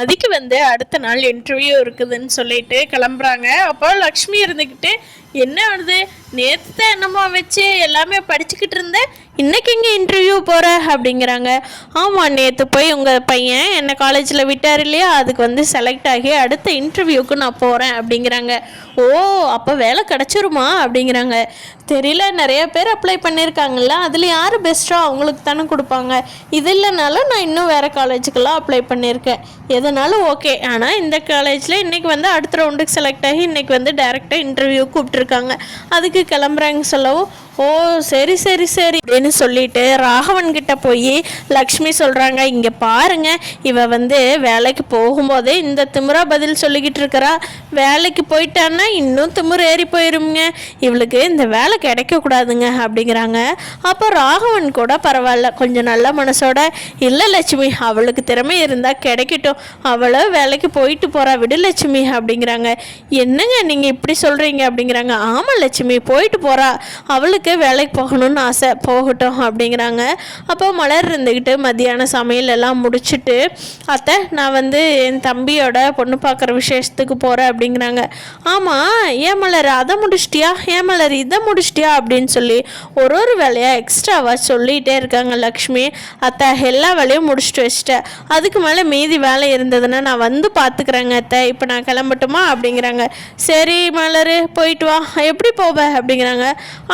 மதிக்கு வந்து அடுத்த நாள் இன்டர்வியூ இருக்குதுன்னு சொல்லிட்டு கிளம்புறாங்க. அப்போ லக்ஷ்மி இருந்துக்கிட்டு என்ன ஆகுது, நேற்று தான் என்னமோ வச்சு எல்லாமே படிச்சுக்கிட்டு இருந்தேன், இன்னைக்கு எங்கே இன்டர்வியூ போகிற அப்படிங்கிறாங்க. ஆமாம், நேற்று போய் உங்கள் பையன் என்னை காலேஜில் விட்டார் இல்லையா, அதுக்கு வந்து செலக்ட் ஆகி அடுத்த இன்டர்வியூக்கு நான் போகிறேன் அப்படிங்கிறாங்க. ஓ, அப்போ வேலை கிடச்சிருமா அப்படிங்கிறாங்க. தெரியல, நிறைய பேர் அப்ளை பண்ணியிருக்காங்கல்ல, அதில் யார் பெஸ்ட்டோ அவங்களுக்கு தானே கொடுப்பாங்க. இது இல்லைனாலும் நான் இன்னும் வேறு காலேஜுக்கெல்லாம் அப்ளை பண்ணியிருக்கேன், எதனாலும் ஓகே. ஆனால் இந்த காலேஜில் இன்றைக்கி வந்து அடுத்த ரவுண்டுக்கு செலக்ட் ஆகி இன்றைக்கி வந்து டைரெக்டாக இன்டர்வியூ கூப்பிட்ருக்காங்க, அதுக்கு கிளம்புறாங்க சொல்லவும், ஓ சரி சரி சரி அப்படின்னு சொல்லிட்டு ராகவன் கிட்ட போய் லக்ஷ்மி சொல்கிறாங்க, இங்கே பாருங்க, இவ வந்து வேலைக்கு போகும்போதே இந்த திமிரா பதில் சொல்லிக்கிட்டு இருக்கிறா, வேலைக்கு போயிட்டான்னா இன்னும் திமிரு ஏறி போயிருங்க, இவளுக்கு இந்த வேலை கிடைக்கக்கூடாதுங்க அப்படிங்கிறாங்க. அப்போ ராகவன் கூட பரவாயில்ல, கொஞ்சம் நல்ல மனசோட, இல்லை லட்சுமி அவளுக்கு திறமை இருந்தால் கிடைக்கட்டும், அவளை வேலைக்கு போயிட்டு போகிறா, விடு லட்சுமி அப்படிங்கிறாங்க. என்னங்க நீங்கள் இப்படி சொல்கிறீங்க அப்படிங்கிறாங்க. ஆமாம் லட்சுமி போயிட்டு போகிறா, அவளுக்கு வேலைக்கு போகணும்னு ஆசை, போகட்டும் அப்படிங்கிறாங்க. அப்போ மலர் இருந்துக்கிட்டு மத்தியான சமையல் எல்லாம் முடிச்சுட்டு, அத்தை நான் வந்து என் தம்பியோட பொண்ணு பார்க்குற விசேஷத்துக்கு போகிறேன் அப்படிங்கிறாங்க. ஆமாம், ஏன் மலர் அதை முடிச்சிட்டியா, ஏன் மலர் இதை முடிச்சிட்டியா அப்படின்னு சொல்லி ஒரு வேலையாக எக்ஸ்ட்ராவாக சொல்லிகிட்டே இருக்காங்க லக்ஷ்மி. அத்தை எல்லா வேலையும் முடிச்சுட்டு வச்சிட்டேன், அதுக்கு மேலே மீதி வேலை இருந்ததுன்னா நான் வந்து பார்த்துக்கிறேங்க அத்தை, இப்போ நான் கிளம்பட்டுமா அப்படிங்கிறாங்க. சரி மலர் போயிட்டு வா, எப்படி போவேன் அப்படிங்கிறாங்க.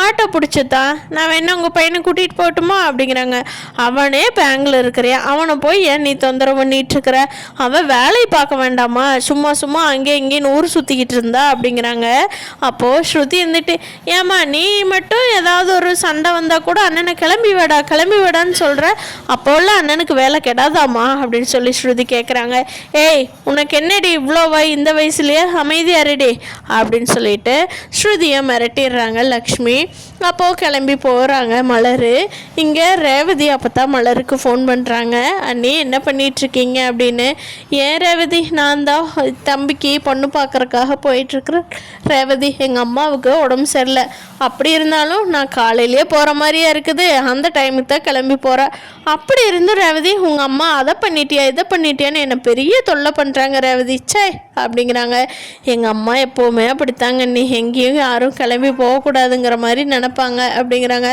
ஆட்டோ பிடிச்சதான், நான் வேணா உங்கள் பையனை கூட்டிகிட்டு போகட்டுமா அப்படிங்கிறாங்க. அவனே பேங்கில் இருக்கிறியா, அவனை போய் ஏன் நீ தொந்தரவு பண்ணிகிட்டு இருக்கிற, அவன் வேலையை பார்க்க வேண்டாமா, சும்மா சும்மா அங்கே இங்கேன்னு ஊர் சுற்றிக்கிட்டு இருந்தா அப்படிங்கிறாங்க. அப்போது ஸ்ருதி இருந்துட்டு, ஏம்மா நீ மட்டும் ஏதாவது ஒரு சண்டை வந்தால் கூட அண்ணனை கிளம்பி விடான்னு சொல்கிற, அப்போல்லாம் அண்ணனுக்கு வேலை கெடாதாம்மா அப்படின்னு சொல்லி ஸ்ருதி கேட்குறாங்க. ஏய் உனக்கு என்னடி இவ்வளோ இந்த வயசுலேயே அமைதியாரடி அப்படின்னு சொல்லிட்டு ஸ்ருதியை மிரட்டிடுறாங்க லக்ஷ்மி. அப்போது கிளம்பி போகிறாங்க மலர். இங்கே ரேவதி அப்போ தான் மலருக்கு ஃபோன் பண்ணுறாங்க. அண்ணி என்ன பண்ணிகிட்ருக்கீங்க அப்படின்னு. ஏன் ரேவதி, நான் தான் தம்பிக்கு பொண்ணு பார்க்குறக்காக போயிட்டுருக்குறேன் ரேவதி, எங்கள் அம்மாவுக்கு உடம்பு சரியில்லை, அப்படி இருந்தாலும் நான் காலையிலேயே போகிற மாதிரியா இருக்குது, அந்த டைமுக்கு தான் கிளம்பி போகிறேன். அப்படி இருந்தும் ரேவதி உங்கள் அம்மா அதை பண்ணிட்டியா இதை பண்ணிட்டியான்னு என்னை பெரிய தொல்லை பண்ணுறாங்க ரேவதி, சே அப்படிங்கிறாங்க. எங்கள் அம்மா எப்போவுமே அப்படித்தாங்க, நீ எங்கேயும் யாரும் கிளம்பி போகக்கூடாதுங்கிற மாதிரி நினப்பாங்க அப்படிங்கிறாங்க.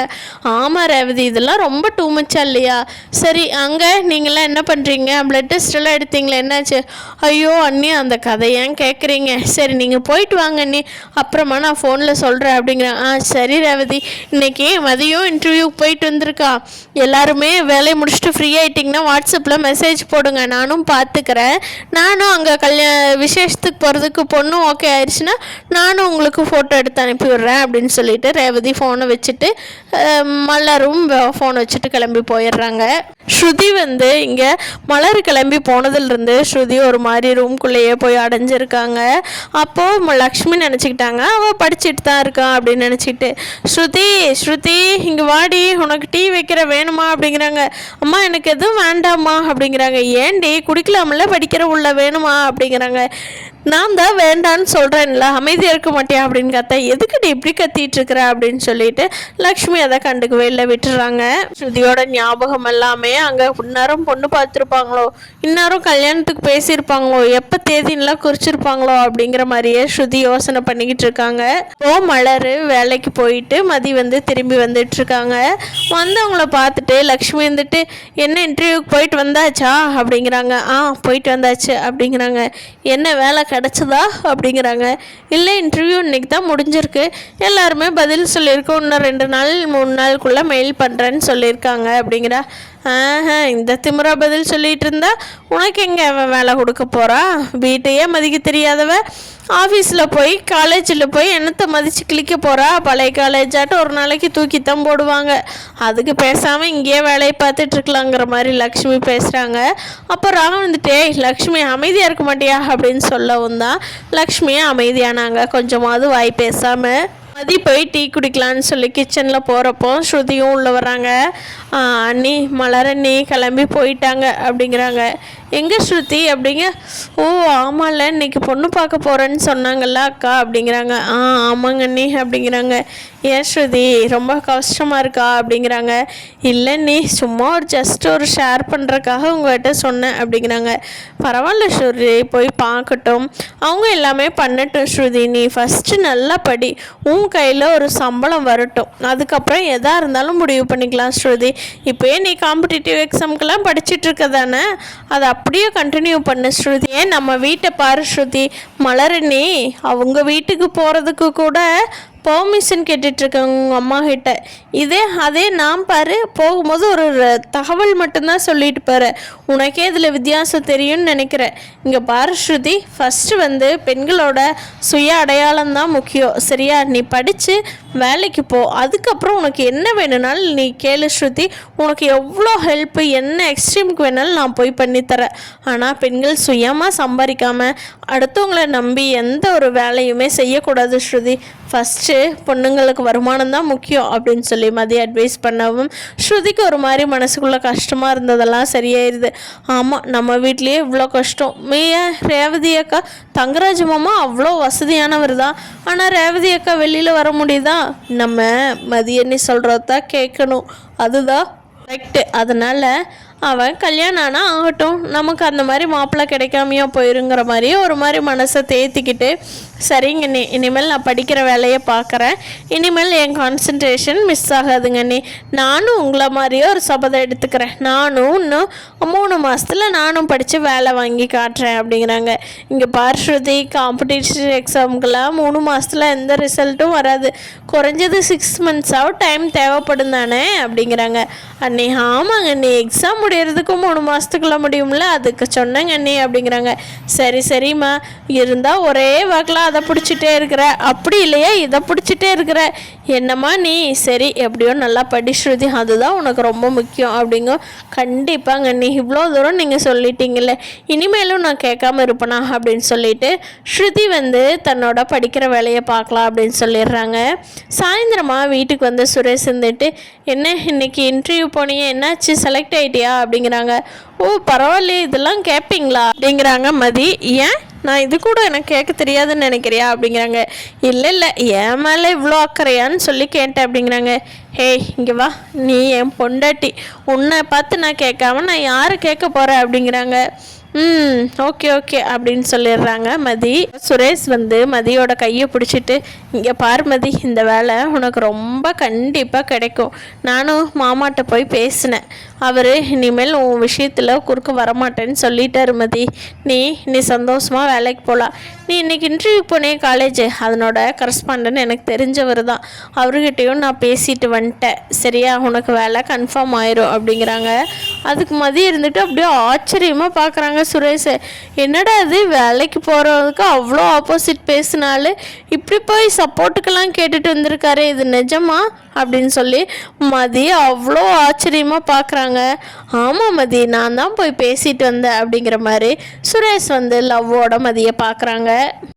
ஆமாம் ரேவதி, இதெல்லாம் ரொம்ப டூ மச்சா இல்லையா. சரி அங்கே நீங்களாம் என்ன பண்ணுறீங்க, பிளட் டெஸ்ட் எல்லாம் எடுத்தீங்களா, என்னாச்சு. ஐயோ அண்ணி அந்த கதையேன் கேட்குறீங்க, சரி நீங்கள் போயிட்டு வாங்க அண்ணி, அப்புறமா நான் ஃபோனில் சொல்கிறேன் அப்படிங்கிறேன். சரி ரேவதி, இன்னைக்கு மதியம் இன்டர்வியூக்கு போயிட்டு வந்திருக்கா, எல்லாருமே வேலையை முடிச்சுட்டு ஃப்ரீ ஆகிட்டிங்கன்னா வாட்ஸ்அப்பில் மெசேஜ் போடுங்க, நானும் பார்த்துக்கிறேன், நானும் அங்கே விசேஷத்துக்கு போகிறதுக்கு பொண்ணும் ஓகே ஆயிடுச்சுன்னா நானும் உங்களுக்கு ஃபோட்டோ எடுத்து அனுப்பி விடுறேன் அப்படின்னு சொல்லிட்டு ரேவதி ஃபோனை வச்சுட்டு மலரும் ஃபோனை வச்சுட்டு கிளம்பி போயிடுறாங்க. ஸ்ருதி வந்து இங்கே மலர் கிளம்பி போனதுலேருந்து ஸ்ருதி ஒரு மாதிரி ரூம்குள்ளேயே போய் அடைஞ்சிருக்காங்க. அப்போது லக்ஷ்மி நினச்சிக்கிட்டாங்க அவள் படிச்சுட்டு தான் இருக்கான் அப்படின்னு நினச்சிக்கிட்டு, ஸ்ருதி இங்கே வாடி, உனக்கு டீ வைக்கிற வேணுமா அப்படிங்கிறாங்க. அம்மா எனக்கு எதுவும் வேண்டாம்மா அப்படிங்கிறாங்க. ஏன்டி குடிக்கலாமல, படிக்கிற உள்ள வேணுமா அப்படிங்கிறாங்க. நான் தான் வேண்டான்னு சொல்கிறேன்ல, அமைதியாக இருக்க மாட்டேன் அப்படின்னு கத்த, எதுக்கிட்ட இப்படி கத்திட்டு இருக்கிற அப்படின்னு சொல்லிட்டு லக்ஷ்மி அதை கண்டுக்கவே இல்லை, விட்டுறாங்க. ஸ்ருதியோட ஞாபகம் எல்லாமே அங்கே இந்நேரம் பொண்ணு பார்த்துருப்பாங்களோ, இந்நேரம் கல்யாணத்துக்கு பேசியிருப்பாங்களோ, எப்போ தேதின்லாம் குறிச்சிருப்பாங்களோ அப்படிங்கிற மாதிரியே ஸ்ருதி யோசனை பண்ணிக்கிட்டு இருக்காங்க. மலர் வேலைக்கு போயிட்டு மதி வந்து திரும்பி வந்துட்டு இருக்காங்க. வந்தவங்கள பார்த்துட்டு லக்ஷ்மி வந்துட்டு, என்ன இன்டர்வியூக்கு போயிட்டு வந்தாச்சா அப்படிங்கிறாங்க. போயிட்டு வந்தாச்சு அப்படிங்கிறாங்க. என்ன வேலை கிடச்சதா அப்படிங்கிறாங்க. இல்லை இன்டர்வியூ இன்னைக்கு தான் முடிஞ்சிருக்கு, எல்லாருமே பதில் சொல்லியிருக்கோம், இன்னும் 2 நாள் 3 நாளுக்குள்ளே மெயில் பண்ணுறேன்னு சொல்லியிருக்காங்க அப்படிங்கிறா. இந்த திமுறா பதில் சொல்லிகிட்டு இருந்தா உனக்கு எங்கே அவன் வேலை கொடுக்க போகிறா, வீட்டையே மதிக்க தெரியாதவ ஆஃபீஸில் போய் காலேஜில் போய் என்னத்தை மதித்து கிளிக்க போகிறா, பழைய காலேஜாட்டு ஒரு நாளைக்கு தூக்கித்தான் போடுவாங்க, அதுக்கு பேசாமல் இங்கேயே வேலையை பார்த்துட்ருக்கலாங்கிற மாதிரி லக்ஷ்மி பேசுகிறாங்க. அப்போ ராம் வந்துட்டே, லக்ஷ்மி அமைதியாக இருக்க மாட்டியா அப்படின்னு சொல்லவும் தான் லக்ஷ்மியை அமைதியானாங்க, கொஞ்சமாவது வாய் பேசாமல். மதி போய் டீ குடிக்கலான்னு சொல்லி கிச்சனில் போகிறப்போ ஸ்ருதியும் உள்ளே வர்றாங்க. அண்ணி மலர் அண்ணி கிளம்பி போயிட்டாங்க அப்படிங்கிறாங்க. எங்கே ஸ்ருதி அப்படிங்க. ஓ ஆமாம்ல, இன்னைக்கு பொண்ணு பார்க்க போகிறேன்னு சொன்னாங்கல்ல அக்கா அப்படிங்கிறாங்க. ஆமாங்க அண்ணி அப்படிங்கிறாங்க. ஏன் ஸ்ருதி ரொம்ப கஷ்டமாக இருக்கா அப்படிங்கிறாங்க. இல்லை நீ சும்மா ஜஸ்ட் ஒரு ஷேர் பண்ணுறக்காக உங்கள்கிட்ட சொன்னேன் அப்படிங்கிறாங்க. பரவாயில்ல ஸ்ருதி, போய் பார்க்கட்டும், அவங்க எல்லாமே பண்ணட்டும் ஸ்ருதி, நீ ஃபஸ்ட்டு நல்லா படி, உன் கையில் ஒரு சம்பளம் வரட்டும், அதுக்கப்புறம் எதாக இருந்தாலும் முடிவு பண்ணிக்கலாம் ஸ்ருதி. இப்போயே நீ காம்படிட்டிவ் எக்ஸாமுக்கெல்லாம் படிச்சுட்டு இருக்க தானே, அதை அப்படியே கண்டினியூ பண்ணு ஸ்ருதி. ஏன் நம்ம வீட்டை பாரு ஸ்ருதி, மலரணி அவங்க வீட்டுக்கு போகிறதுக்கு கூட பெர்மிஷன் கேட்டுட்ருக்கேன் உங்கள் அம்மா கிட்ட. அதே நான் பாரு போகும்போது ஒரு தகவல் மட்டும்தான் சொல்லிட்டு பாரு, உனக்கே இதில் வித்தியாசம் தெரியும்னு நினைக்கிறேன். இங்கே பாரு ஸ்ருதி, ஃபஸ்ட்டு பெண்களோட சுய அடையாளம் தான் முக்கியம் சரியா. நீ படித்து வேலைக்கு போ, அதுக்கப்புறம் உனக்கு என்ன வேணும்னாலும் நீ கேளு ஸ்ருதி, உனக்கு எவ்வளோ ஹெல்ப்பு என்ன எக்ஸ்ட்ரீமுக்கு வேணாலும் நான் போய் பண்ணித்தரேன். ஆனால் பெண்கள் சுயமாக சம்பாதிக்காமல் அடுத்தவங்களை நம்பி எந்த ஒரு வேலையுமே செய்யக்கூடாது ஸ்ருதி. ஃபஸ்ட்டு பொண்ணுங்களுக்கு வருமானம் தான் முக்கியம் அப்படின்னு சொல்லி மதியம் அட்வைஸ் பண்ணவும் ஸ்ருதிக்கு ஒரு மாதிரி மனசுக்குள்ளே கஷ்டமாக இருந்ததெல்லாம் சரியாயிருது. ஆமாம், நம்ம வீட்லேயே இவ்வளோ கஷ்டம். ரேவதி அக்கா தங்கராஜ் மாமா அவ்வளோ வசதியானவர் தான், ஆனால் ரேவதி அக்கா வெளியில் வர முடியுதா? நம்ம மதியன்னு சொல்கிறதான் கேட்கணும், அதுதான் கரெக்டு. அதனால் அவன் கல்யாணம் ஆனால் ஆகட்டும், நமக்கு அந்த மாதிரி மாப்பிள்ளை கிடைக்காமையா போயிருங்கிற மாதிரி ஒரு மாதிரி மனசை தேத்திக்கிட்டு, சரிங்க அண்ணி, இனிமேல் நான் படிக்கிற வேலையை பார்க்குறேன், இனிமேல் என் கான்சன்ட்ரேஷன் மிஸ் ஆகாதுங்க அண்ணி, நானும் உங்களை மாதிரியே ஒரு சபதம் எடுத்துக்கிறேன், நானும் இன்னும் 3 மாதத்தில் நானும் படித்து வேலை வாங்கி காட்டுறேன் அப்படிங்கிறாங்க. இங்கே பார்ஸ்ருதி, காம்படிஷன் எக்ஸாமுக்கெல்லாம் 3 மாதத்தில் எந்த ரிசல்ட்டும் வராது, குறைஞ்சது 6 மந்த்ஸாவது டைம் தேவைப்படும் தானே அப்படிங்கிறாங்க. அண்ணி ஆமாங்க அண்ணி, எக்ஸாம் முடியறதுக்கும் 3 மாதத்துக்குள்ள முடியும்ல, அதுக்கு சொன்னேங்க அண்ணி அப்படிங்கிறாங்க. சரிம்மா, இருந்தால் ஒரே வாக்கில் அதை பிடிச்சிட்டே இருக்கிற, அப்படி இல்லையா இதை பிடிச்சிட்டே இருக்கிற, என்னம்மா நீ சரி எப்படியோ நல்லா படி ஸ்ருதி, அதுதான் உனக்கு ரொம்ப முக்கியம் அப்படிங்க. கண்டிப்பாங்க நீ இவ்வளோ தூரம் நீங்கள் சொல்லிட்டீங்கல்ல, இனிமேலும் நான் கேட்காம இருப்பேனா அப்படின்னு சொல்லிட்டு ஸ்ருதி தன்னோட படிக்கிற வேலையை பார்க்கலாம் அப்படின்னு சொல்லிடுறாங்க. சாயந்தரமாக வீட்டுக்கு சுரேஷ் இருந்துட்டு, என்ன இன்னைக்கு இன்டர்வியூ போனீங்க, என்னாச்சு செலக்ட் ஆகிட்டியா அப்படிங்கிறாங்க. ஓ பரவாயில்லையே, இதெல்லாம் கேட்பீங்களா அப்படிங்கிறாங்க மதி. ஏன் நான் இது கூட எனக்கு கேட்க தெரியாதுன்னு நினைக்கிறியா அப்படிங்கிறாங்க. இல்லை என் மேலே இவ்வளோ அக்கறையான்னு சொல்லி கேட்டேன் அப்படிங்கிறாங்க. ஹேய் இங்கே வா, நீ என் பொண்டாட்டி, உன்னை பார்த்து நான் கேட்காம நான் யாரை கேட்க போகிறேன் அப்படிங்கிறாங்க. ஓகே அப்படின்னு சொல்லிடுறாங்க மதி. சுரேஷ் மதியோட கையை பிடிச்சிட்டு, இங்கே பார் மதி, இந்த வேலை உனக்கு ரொம்ப கண்டிப்பாக கிடைக்கும், நானும் மாமாட்ட போய் பேசினேன், அவர் இனிமேல் உன் விஷயத்தில் குறுக்க வரமாட்டேன்னு சொல்லிட்டாரு மதி, நீ சந்தோஷமாக வேலைக்கு போகலாம். நீ இன்றைக்கி இன்டர்வியூ போனே காலேஜ், அதனோட கரஸ்பாண்டன் எனக்கு தெரிஞ்சவர் தான், அவர்கிட்டையும் நான் பேசிட்டு வந்துட்டேன் சரியா, உனக்கு வேலை கன்ஃபார்ம் ஆயிரும் அப்படிங்கிறாங்க. அதுக்கு மதி இருந்துட்டு அப்படியே ஆச்சரியமாக பார்க்குறாங்க சுரேஷ். என்னடா அது, வேலைக்கு போகிறதுக்கு அவ்வளோ ஆப்போசிட் பேசினாலும் இப்படி போய் சப்போர்ட்டுக்கெல்லாம் கேட்டுட்டு வந்திருக்காரு, இது நிஜமா அப்படின்னு சொல்லி மதி அவ்வளோ ஆச்சரியமாக பார்க்குறாங்க. ஆமாம் மதி, நான் தான் போய் பேசிட்டு வந்தேன் அப்படிங்கிற மாதிரி சுரேஷ் லவ்வோட மதியை பார்க்குறாங்க.